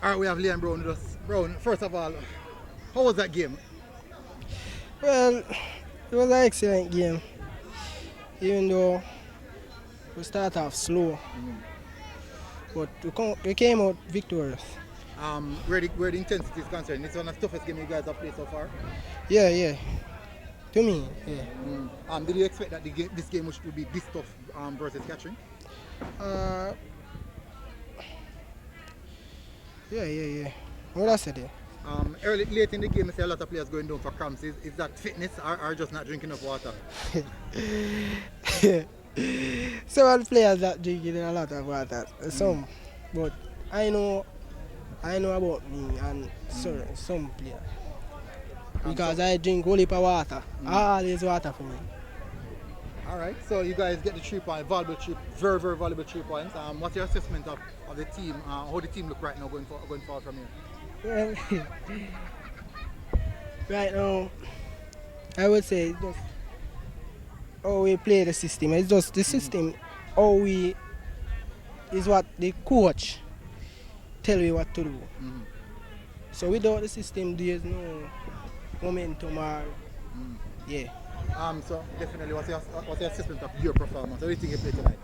All right, we have Liam Brown with us. Brown, first of all, how was that game? Well, it was an excellent game, even though we started off slow, but we came out victorious. Where the intensity is concerned, it's one of the toughest games you guys have played so far. Yeah, yeah. To me, yeah. Did you expect that this game would be this tough versus catching? Uh, yeah. What I said Late in the game, I see a lot of players going down for cramps. Is that fitness or just not drinking enough water? there. Several players that drinking a lot of water. Some, but I know about me and some players. Because I drink whole heap of water. All is water for me. All right, so you guys get the 3 points, valuable 3, very, very valuable 3 points. What's your assessment of the team? How the team look right now going forward from here? Well, right now, I would say it's just how we play the system. It's just the system, how we is what the coach tell me what to do. So without the system, there's no momentum or yeah. So definitely, what's your assessment of your performance? How do you think you played tonight?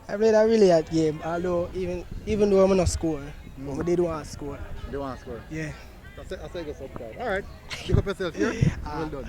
I played a really hard game, although even though I'm not score, but we did want to score. They want to score. Yeah. That's a good subscribe. All right, pick up yourself here. Well done.